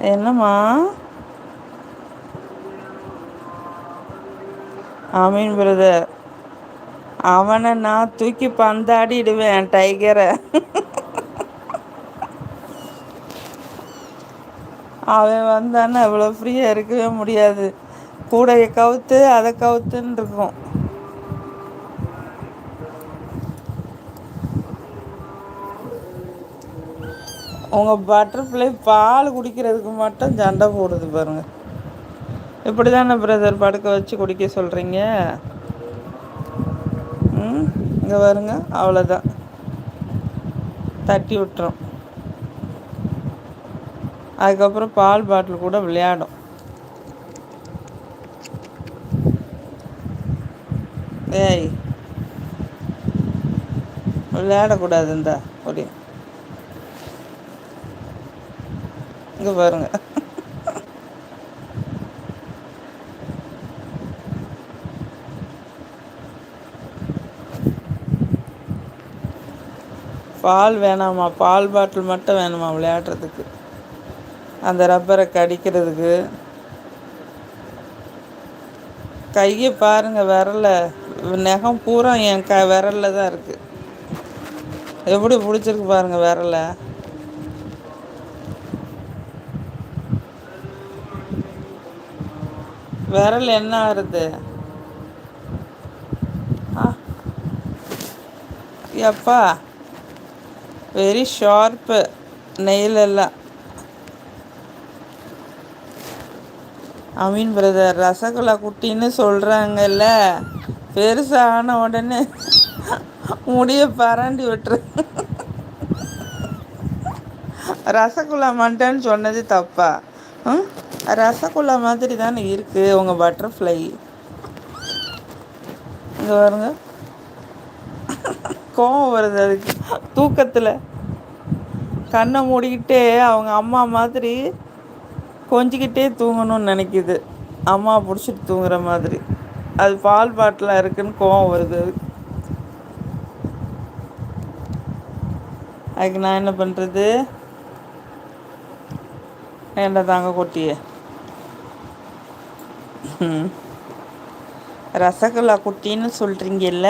என்னம்மா? ஆமீன் பிரதர். அவனை நான் தூக்கி பந்தாடிடுவேன் டைகரை. அவன் வந்தானே அவ்வளோ ஃப்ரீயாக இருக்கவே முடியாது. கூடையை கவுத்து அதை கவுத்துன்னு இருக்கும். உங்கள் பட்டர்ஃப்ளை பால் குடிக்கிறதுக்கு மட்டும் சண்டை போடுது பாருங்க. இப்படி தானே பிரதர் படுக்க வச்சு குடிக்க சொல்கிறீங்க? ம், இங்கே பாருங்க, அவ்வளோதான், தட்டி விட்டுரும். அதுக்கப்புறம் பால் பாட்டில் கூட விளையாடும். ஏய், விளையாடக்கூடாது. இந்த ஒரு இங்கே பாருங்க, பால் வேணாமா? பால் பாட்டில் மட்டும் வேணுமா விளையாடுறதுக்கு? அந்த ரப்பரை கடிக்கிறதுக்கு. கையை பாருங்க, விரல நகம் பூரா என் விரலில் தான் இருக்குது. எப்படி பிடிச்சிருக்கு பாருங்க விரல. விரல் என்ன ஆகுது? ஆ, எப்பா வெரி ஷார்ப்பு நெயிலெல்லாம். அமீன் பிரதர், ரசகுல்லா குட்டின்னு சொல்கிறாங்கல்ல, பெருசாக ஆன உடனே முடிய பரண்டி விட்டுரு. ரசகுல்லா மண்டன்னு சொன்னது தப்பா? ம், ரசகுல்லா மாதிரி தானே இருக்குது உங்கள் பட்டர்ஃப்ளை. இங்கே வருங்க, கோவம் வருது அதுக்கு. தூக்கத்தில் கண்ணை மூடிக்கிட்டே அவங்க அம்மா மாதிரி கொஞ்சிக்கிட்டே தூங்கணும்னு நினைக்கிது. அம்மா பிடிச்சிட்டு தூங்குற மாதிரி. அது பால் பாட்டிலாக இருக்குன்னு கோவம் வருது அதுக்கு நான் என்ன பண்ணுறது? ஏண்டா தாங்க கொட்டியே. ரசகுல்லா குட்டின்னு சொல்கிறீங்கல்ல,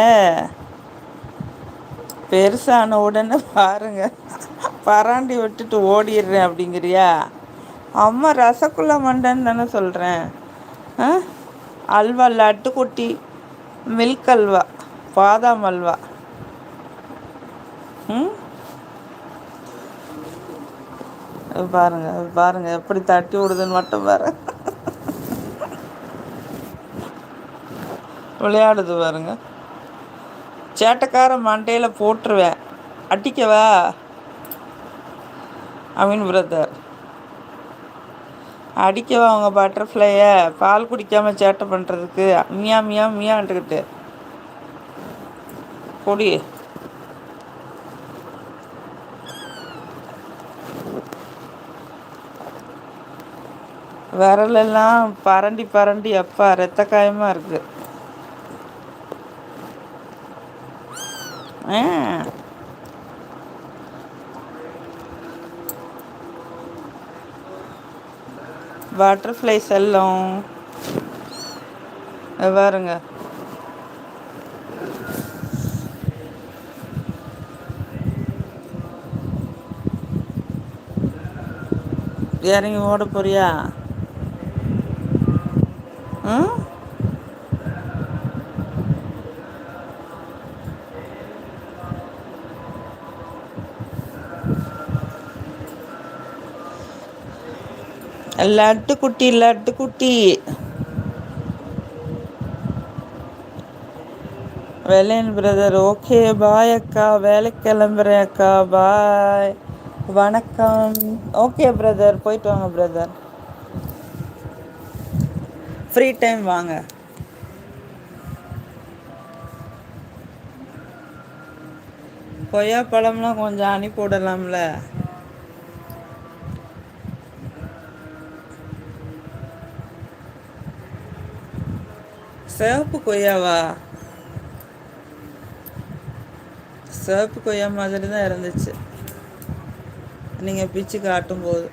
பெருசான உடனே பாருங்க பராண்டி விட்டுட்டு ஓடிடுறேன் அப்படிங்கிறியா? அம்மா ரசகுல்லா மண்டன்னு தானே சொல்கிறேன். அல்வா, லட்டு குட்டி, மில்க் அல்வா, பாதாம் அல்வா. ம், பாருங்க பாருங்க எப்படி தட்டி விடுதுன்னு மட்டும் பாருங்க. விளையாடுது பாருங்க. சேட்டைக்கார மண்டையில் போட்டுருவேன். அடிக்கவா அமீன் பிரதர்? அடிக்கவா அவங்க பட்டர்ஃப்ளைய பால் குடிக்காமல் சேட்டை பண்ணுறதுக்கு? மியா மியா மியான்ட்டுக்கிட்டு பொடி. விரலெல்லாம் பரண்டி பரண்டி அப்பா ரத்த காயமாக இருக்குது. பட்டர்ஃப்ளை செல்லம் பாருங்க. இறங்கி ஓட போறியா? ம், லட்டு குட்டி, லட்டு குட்டி. வெள்ளேன் பிரதர், ஓகே பாய் அக்கா, வேலைக்கு கிளம்புறேன் அக்கா, பாய், வணக்கம். ஓகே பிரதர், போயிட்டு வாங்க பிரதர், ஃப்ரீ டைம் வாங்க. கொய்யா பழம்லாம் கொஞ்சம் அனுப்பி விடலாம்ல? சிவப்பு கொய்யாவா? சிவப்பு கொய்யா மாதிரி தான் இருந்துச்சு நீங்கள் பிச்சு காட்டும்போது.